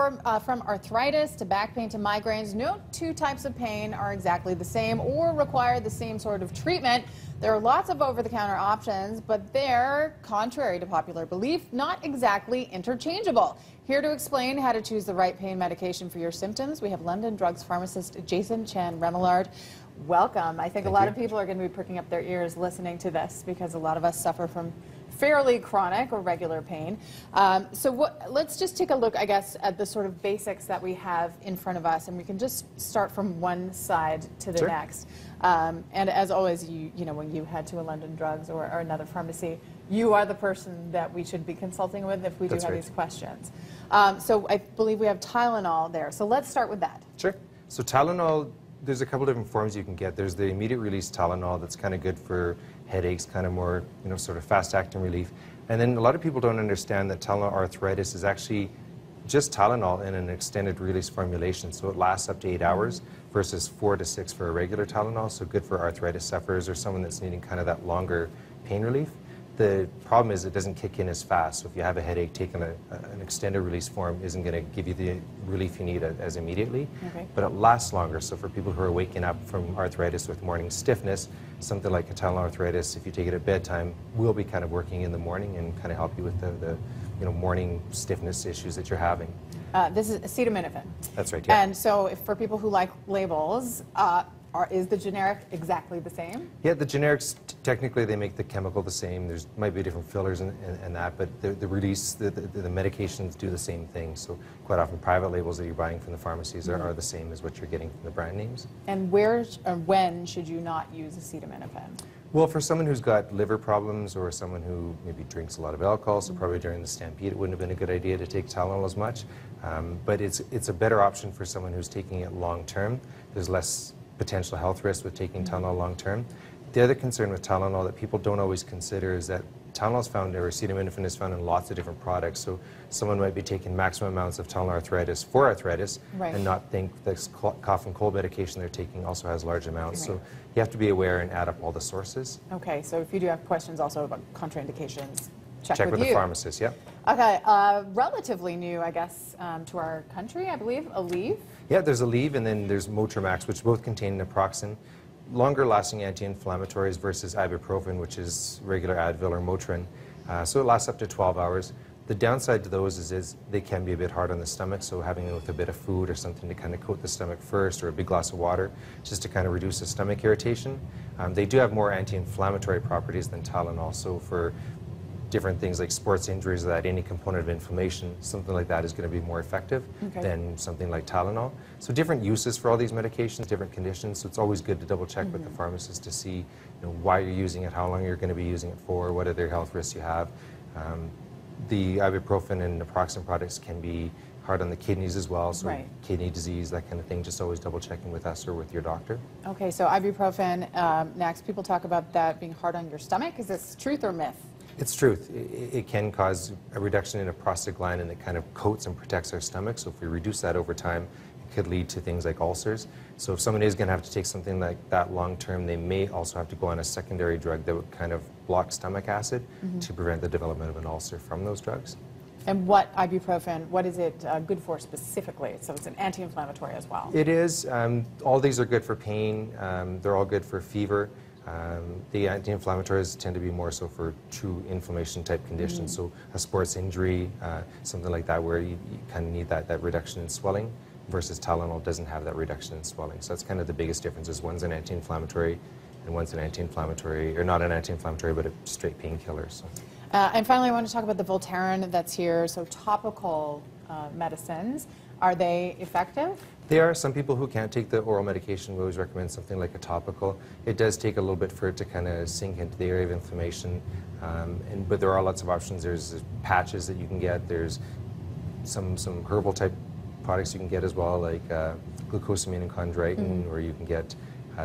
From arthritis to back pain to migraines, no two types of pain are exactly the same or require the same sort of treatment. There are lots of over-the-counter options, but they're, contrary to popular belief, not exactly interchangeable. Here to explain how to choose the right pain medication for your symptoms, we have London drugs pharmacist Jason Chan-Remillard. Welcome. I think a lot of people are going to be pricking up their ears listening to this because a lot of us suffer from fairly chronic or regular pain. Let's just take a look, I guess, at the sort of basics that we have in front of us, and we can just start from one side to the next. And as always, you know, when you head to a London Drugs or another pharmacy, you are the person that we should be consulting with if we do have these questions. So I believe we have Tylenol there. So let's start with that. Sure. So Tylenol, there's a couple different forms you can get. There's the immediate release Tylenol that's kind of good for headaches, kind of more, you know, sort of fast-acting relief. And then a lot of people don't understand that Tylenol arthritis is actually just Tylenol in an extended release formulation. So it lasts up to 8 hours versus 4 to 6 for a regular Tylenol. So good for arthritis sufferers or someone that's needing kind of that longer pain relief. The problem is it doesn't kick in as fast. So if you have a headache, taking an extended release form isn't going to give you the relief you need as immediately. But it lasts longer. So for people who are waking up from arthritis with morning stiffness, something like a Tylenol arthritis, if you take it at bedtime, will be kind of working in the morning and kind of help you with the morning stiffness issues that you're having. This is Acetaminophen. That's right, yeah. And so if for people who like labels, is the generic exactly the same? Yeah, the generics, technically they make the chemical the same. There's might be different fillers and that, but the release, the medications do the same thing. So quite often private labels that you're buying from the pharmacies are the same as what you're getting from the brand names. And where or when should you not use acetaminophen? Well, for someone who's got liver problems or someone who maybe drinks a lot of alcohol, so probably during the stampede it wouldn't have been a good idea to take Tylenol as much. But it's a better option for someone who's taking it long term. There's less potential health risks with taking Tylenol long term. The other concern with Tylenol that people don't always consider is that Tylenol is found, or acetaminophen is found in lots of different products. So someone might be taking maximum amounts of Tylenol arthritis for arthritis and not think this cough and cold medication they're taking also has large amounts. So you have to be aware and add up all the sources. Okay, so if you do have questions also about contraindications, check with the pharmacist, yeah. Okay, relatively new, I guess, to our country, I believe, Aleve. Yeah, there's Aleve and then there's Motramax, which both contain naproxen. Longer lasting anti-inflammatories versus Ibuprofen, which is regular Advil or Motrin. So it lasts up to 12 hours. The downside to those is they can be a bit hard on the stomach, so having it with a bit of food or something to kind of coat the stomach first, or a big glass of water, just to kind of reduce the stomach irritation. They do have more anti-inflammatory properties than Tylenol, so for different things like sports injuries that any component of inflammation, something like that is going to be more effective than something like Tylenol. So different uses for all these medications, different conditions, so it's always good to double check with the pharmacist to see why you're using it, how long you're going to be using it for, what other health risks you have. The ibuprofen and naproxen products can be hard on the kidneys as well, so kidney disease, that kind of thing, just always double checking with us or with your doctor. Okay, so ibuprofen, next, people talk about that being hard on your stomach. Is this truth or myth? It's truth. It can cause a reduction in a prostaglandin that kind of coats and protects our stomach. So if we reduce that over time, it could lead to things like ulcers. So if someone is going to have to take something like that long term, they may also have to go on a secondary drug that would kind of block stomach acid to prevent the development of an ulcer from those drugs. And what ibuprofen, what is it good for specifically? So it's an anti-inflammatory as well. It is. All these are good for pain. They're all good for fever. The anti-inflammatories tend to be more so for true inflammation type conditions, so a sports injury, something like that where you kind of need that reduction in swelling, versus Tylenol doesn't have that reduction in swelling. So that's kind of the biggest difference, is one's an anti-inflammatory and one's an anti-inflammatory, or not an anti-inflammatory, but a straight painkiller. So. And finally, I want to talk about the Voltaren that's here, so topical medicines. Are they effective? They are. Some people who can't take the oral medication, we always recommend something like a topical. It does take a little bit for it to kind of sink into the area of inflammation, but there are lots of options. There's patches that you can get. There's some herbal type products you can get as well, like glucosamine and chondroitin, or you can get,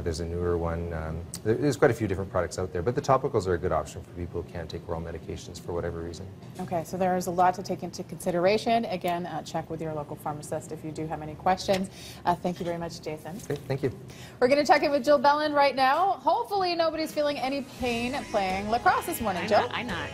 there's a newer one. There's quite a few different products out there, but the topicals are a good option for people who can't take oral medications for whatever reason. Okay, so there is a lot to take into consideration. Again, check with your local pharmacist if you do have any questions. Thank you very much, Jason. Okay, thank you. We're going to check in with Jill Belland right now. Hopefully nobody's feeling any pain playing lacrosse this morning. Jill? I'm not.